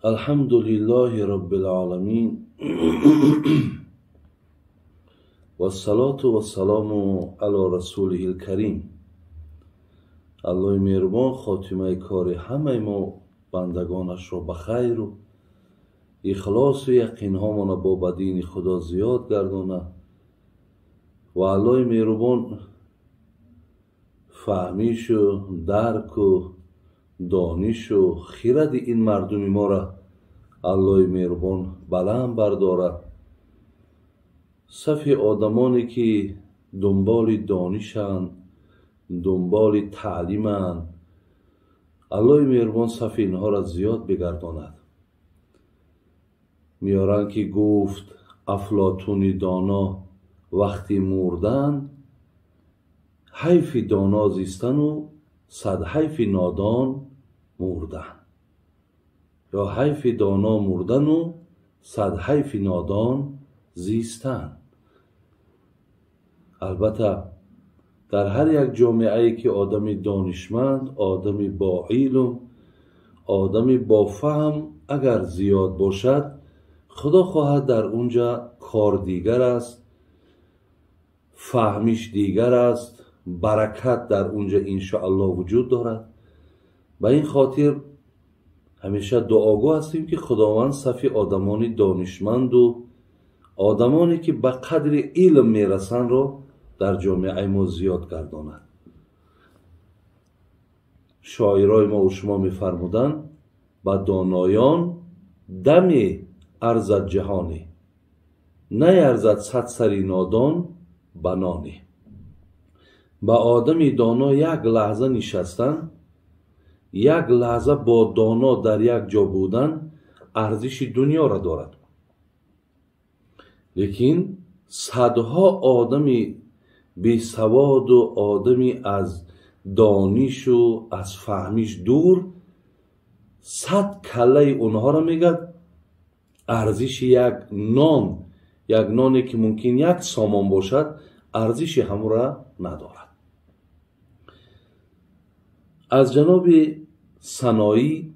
الحمد لله رب العالمين والصلاة والسلام على رسوله الكريم. الله مهربان خاتمه کار همه ما بندگانش را به خیر و اخلاص و یقین هامان با بدین خدا زیاد گردانه و الله مهربان فهمیش و درک و دانش و خرد این مردم ما را الله مهربان بلند برداره. صف آدمانی که دنبال دانشند، دنبال تعلیمند، الله مهربان صف اینها را زیاد بگرداند. میارن که گفت افلاطون دانا وقتی مردن حیف دانا زیستن و صد حیف نادان مردن، یا حیف دانا مردن و صد حیف نادان زیستن. البته در هر یک جامعه که آدم دانشمند، آدم با علم، آدم با فهم اگر زیاد باشد، خدا خواهد در اونجا کار دیگر است، فهمش دیگر است، برکت در اونجا انشاءالله وجود دارد. به این خاطر همیشه دعاگو هستیم که خداوند صف آدمانی دانشمند و آدمانی که به قدر علم میرسن را در جامعه ما زیاد گرداند. شاعرای ما و شما میفرمودند به دانایان دمی ارزد جهانی، نه ارزد صد سری نادان بنانی. به آدمی دانا یک لحظه نشستن، یک لحظه با دانا در یک جا بودن ارزش دنیا را دارد. لیکن صدها آدمی بی سواد و آدمی از دانش و از فهمش دور، صد کله اونها را میگد ارزش یک نانی که ممکن یک سامان باشد ارزش همو را ندارد. از جناب سنایی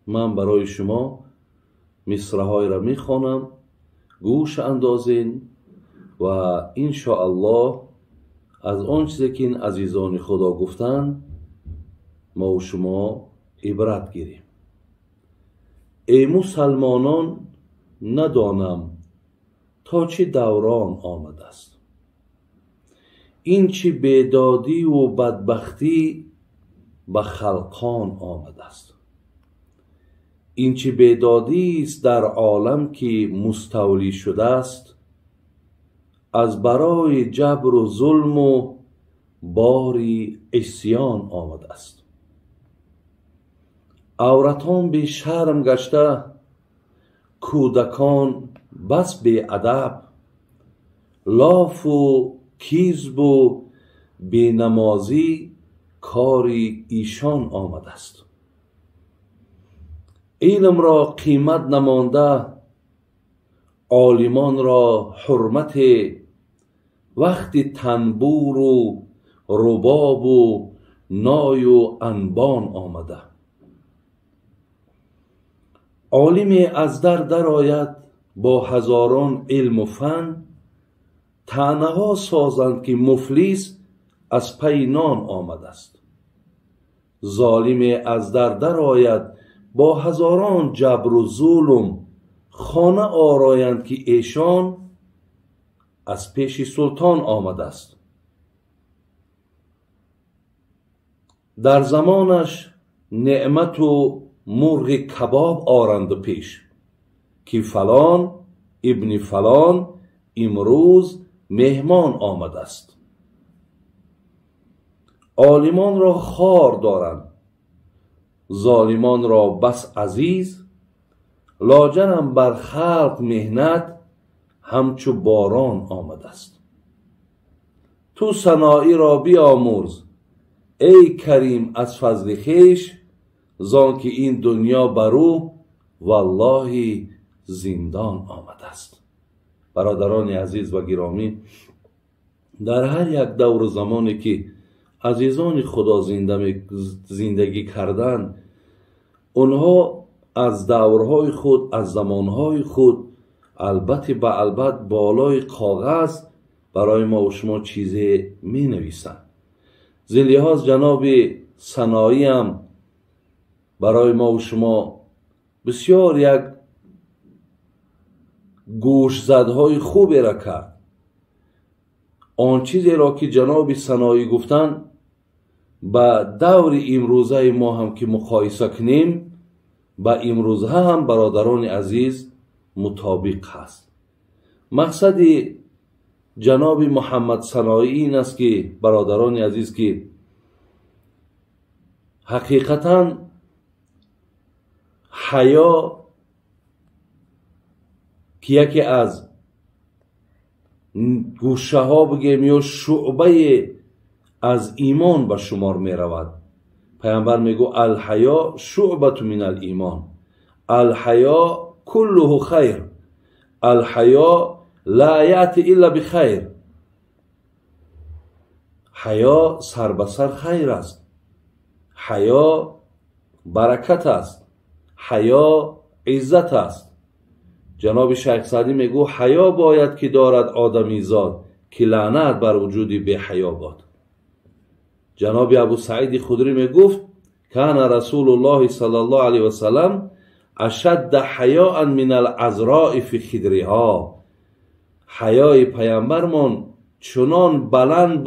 من برای شما مصرع‌های را میخوانم، گوش اندازین و انشاءالله از آن چیزی که این عزیزان خدا گفتن ما و شما عبرت گیریم. ای مسلمانان ندانم تا چه دوران آمده است، این چه بیدادی و بدبختی به خلقان آمده است. این چه بیدادی است در عالم که مستولی شده است، از برای جبر و ظلم و باری عصیان آمده است. عورتان بی شرم گشته، کودکان بس بی ادب، لاف و کیذب و بی نمازی کاری ایشان آمده است. علم را قیمت نمانده، عالمان را حرمت، وقتی تنبور و رباب و نای و انبان آمده. عالمی از در آید با هزاران علم و فن، طعنه ها سازند که مفلیس از پی نان آمده است. ظالمی از در آید با هزاران جبر و ظلم، خانه آرایند که ایشان از پیش سلطان آمده است. در زمانش نعمت و مرغ کباب آرند پیش، که فلان ابن فلان امروز مهمان آمده است. عالمان را خوار دارند، ظالمان را بس عزیز، لاجرم بر خلق مهنت همچو باران آمده است. تو سنایی را بیامرز ای کریم از فضل خویش، زان که این دنیا برو والله زندان آمده است. برادران عزیز و گرامی، در هر یک دور زمانی که عزیزان خدا زندگی کردن، اونها از دورهای خود، از زمانهای خود البته به البته بالای کاغذ برای ما و شما چیزی می نویسند. زین لحاظ جناب سنایی هم برای ما و شما بسیار یک گوش زدهای خوبی را کرد. آن چیزی را که جناب سنایی گفتن با دور امروزه ما هم که مقایسه کنیم، با امروزه هم برادران عزیز مطابق هست. مقصد جناب محمد سنایی این است که برادران عزیز که حقیقتا حیا که یکی از گوشه ها بگیم یا شعبه از ایمان به شمار می رود. پیامبر میگو الحیا شعبة من الایمان، الحیا كله خیر، الحیا لا یأتی الا بخیر. حیا سر به سر خیر است، حیا برکت است، حیا عزت است. جناب شیخ سعدی میگو حیا باید که دارد آدمی زاد که لعنت بر وجودی به حیا باد. جناب ابو سعید خدری میگفت کان رسول الله صلی الله علیه و سلم اشد حیاء من العذراء فی خدرها. حیای پیامبرمان چنان بلند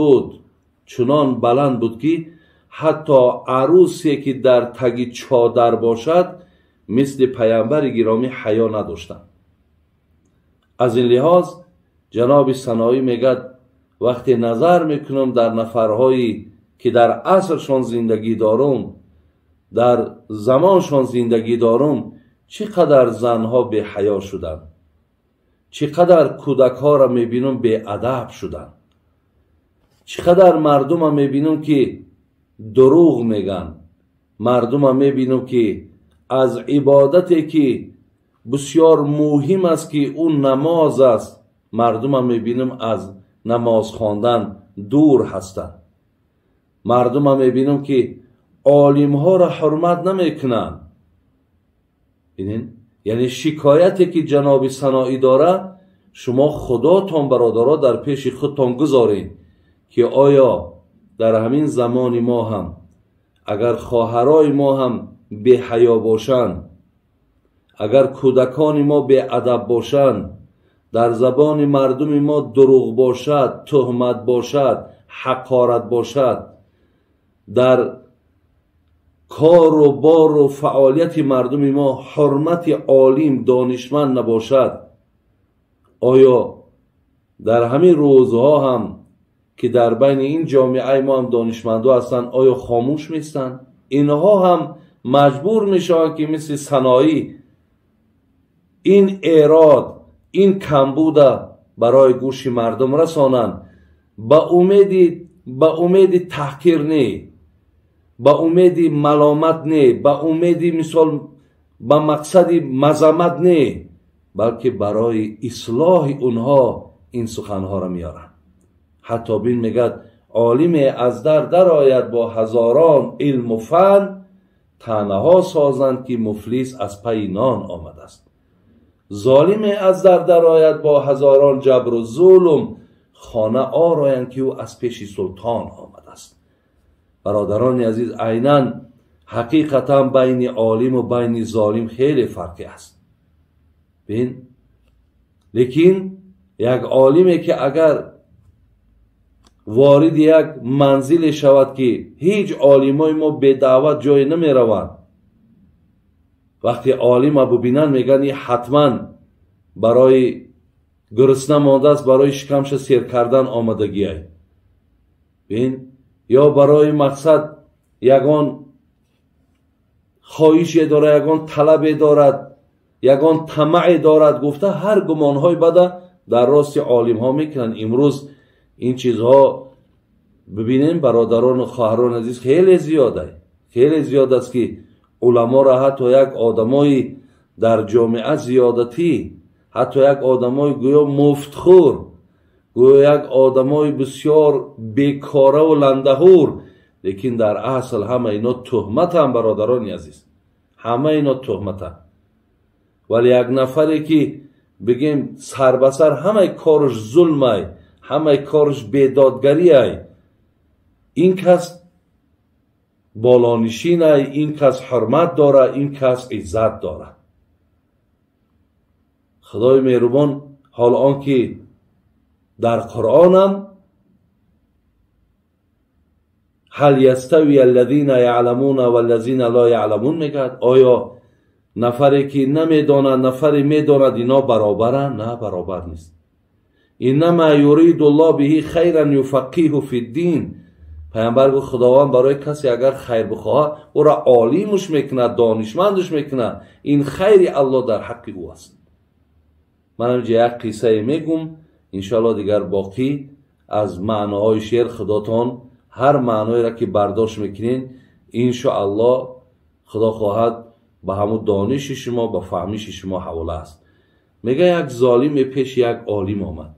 بود که حتی عروسی که در تگ چادر باشد مثل پیامبر گرامی حیا نداشتند. از این لحاظ جناب سنایی میگد وقتی نظر میکنم در نفرهایی که در عصرشان زندگی دارم، در زمانشان زندگی دارم، چقدر زنها به حیا شدند، چقدر کودک ها را میبینم به ادب شدند، چقدر مردم را میبینم که دروغ میگن، مردم را میبینم که از عبادتی که بسیار مهم است که اون نماز است، مردم را میبینم از نماز خواندن دور هستند. مردم را میبینم که عالم ها را حرمت نمیکنن. یعنی شکایتی که جناب سنایی داره شما خداتان برادرها در پیش خودتان گذارین که آیا در همین زمان ما هم اگر خواهرای ما هم به حیا باشند، اگر کودکان ما به ادب باشند، در زبان مردم ما دروغ باشد، تهمت باشد، حقارت باشد، در کار و بار و فعالیت مردم ما حرمت عالم دانشمند نباشد، آیا در همین روزها هم که در بین این جامعه ما هم دانشمندا هستند آیا خاموش میستند؟ اینها هم مجبور میشن که مثل سنایی این اعراض، این کمبود برای گوش مردم رسانند، با امید تحقیر نه، با امید ملامت نه، با امید مثال با مقصد مذمت نه، بلکه برای اصلاح اونها این سخنها را میارن. حتی بین میگد عالم از در آید با هزاران علم و فن، تنها سازند که مفلیس از پی نان آمده است. ظالم از در آید با هزاران جبر و ظلم، خانه آرایند که او از پیش سلطان آمده است. برادران عزیز، عیناً حقیقتا بین عالم و بین ظالم خیلی فرقی است. بین لیکن یک عالمی که اگر وارد یک منزل شود که هیچ عالمای ما به دعوت جای نمی روند، وقتی عالم ابو بینن میگن حتما برای گرسنه مانده است، برای شکمش سیر کردن آمدگی ای بین، یا برای مقصد یگان خواهش داره، یگان طلب دارد، یگان طمع دارد، گفته هر گمانهای بده در راست عالم ها میکنن. امروز این چیزها ببینیم برادران و خواهران عزیز خیلی زیاده، خیلی زیاد است که علما را حتی یک آدمای در جامعه زیادتی، حتی یک آدمای گویا مفتخور، گویا یک آدمای بسیار بیکاره و لندهور، لیکن در اصل همه اینا تهمت هم برادران عزیز، همه اینا تهمت هم. ولی یک نفری که بگیم سر به سر همه کارش ظلمه، همه کارش بیدادگریه، این کس بالانشینه، این کس حرمت داره، این کس عزت داره. خدای مهربان حال آنکه در قرآنم هل یستوی الذین یعلمون والذین لا یعلمون میگه، آیا نفری که نمیداند نفری میداند اینا برابرن؟ نه، برابر نیست. انما یرید الله به خیرا یفقهه فی الدین. پیامبر گفت خداوند برای کسی اگر خیر بخواه او را عالیمش میکنه، دانشمندش میکنه. این خیر الله در حق او است. من همینجا یک قصه میگم، انشاءالله دیگر باقی از معناهای شعر خداتان هر معنایی را که برداشت میکنین انشاءالله خدا خواهد به همون دانش شما، به فهمیش شما حواله است. میگه یک ظالم پیش یک عالم آمد،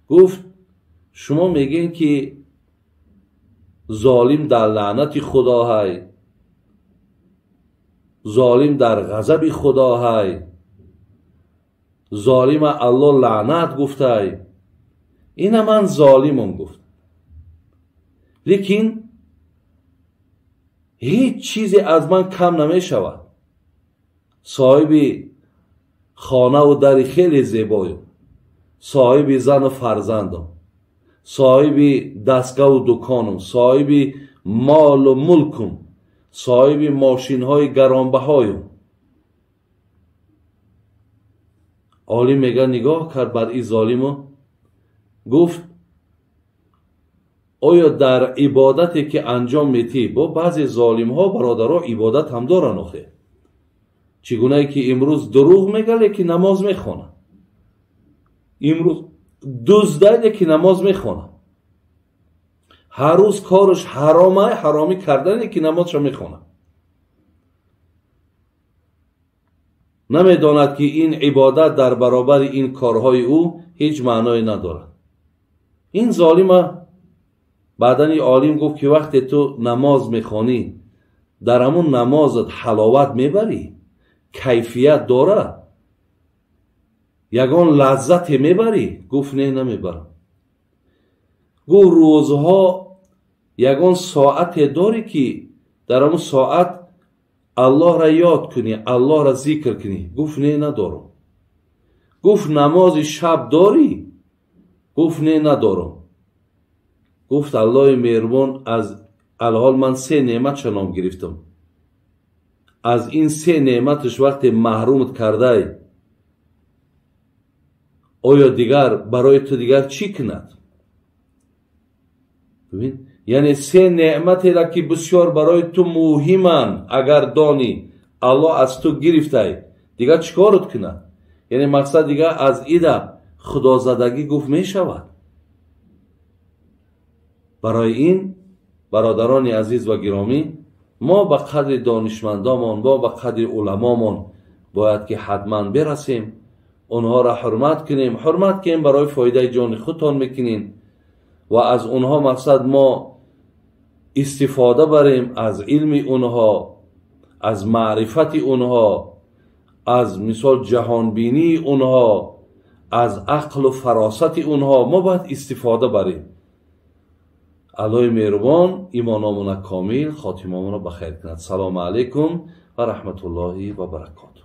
گفت شما میگین که ظالم در لعنت خدا های، ظالم در غضب خدا های، ظالم الله لعنت گفته های. این من ظالمم گفت، لیکن هیچ چیزی از من کم نمی شود. صاحب خانه و در خیلی زیبایم، صاحب زن و فرزندم، صاحب دستگاه و دکانم، صاحب مال و ملکم، صاحب ماشین های گرانبهایم. عالم میگه نگاه کرد بر این ظالم، گفت آیا در عبادتی که انجام میتی، با بعضی ظالم ها برادرها عبادت هم دارن آخه، چگونه که امروز دروغ میگه لیکن نماز میخونه، امروز دزده لیکن نماز میخونه، هر روز کارش حرامه، حرامی کردن لیکن نمازش میخونه. نمیداند که این عبادت در برابر این کارهای او هیچ معنای ندارد. این ظالمه بعدن عالم گفت که وقتی تو نماز میخوانی در همون نمازت حلاوت میبری، کیفیت داره، یگان لذت میبری؟ گفت نه نمیبرم. گفت روزها یگان ساعت داری که در همون ساعت الله را یاد کنی، الله را ذکر کنی؟ گفت نه ندارم. گفت نماز شب داری؟ گفت نه ندارم. گفت الله مهربان از الحال من 3 نعمت شنام گرفتم، از این 3 نعمتش وقتی محرومت کرده آیا دیگر برای تو دیگر چی کند؟ ببین، یعنی 3 نعمتی را که بسیار برای تو مهمن اگر دانی الله از تو گرفته دیگر چیکارت کند؟ یعنی مقصد دیگر از ایده خدا زدگی گفت می شود. برای این برادران عزیز و گرامی، ما به قدر دانشمندامان، ما به قدر علمامان باید که حتما برسیم، اونها را حرمت کنیم. حرمت کنیم برای فایده جان خودتان میکنین و از اونها مقصد ما استفاده بریم، از علم اونها، از معرفت اونها، از مثال جهانبینی اونها، از عقل و فراست اونها ما باید استفاده بریم. الله مهربان ایمانامون کامل، خاتمامون بخیر کند. سلام علیکم و رحمت الله و برکاته.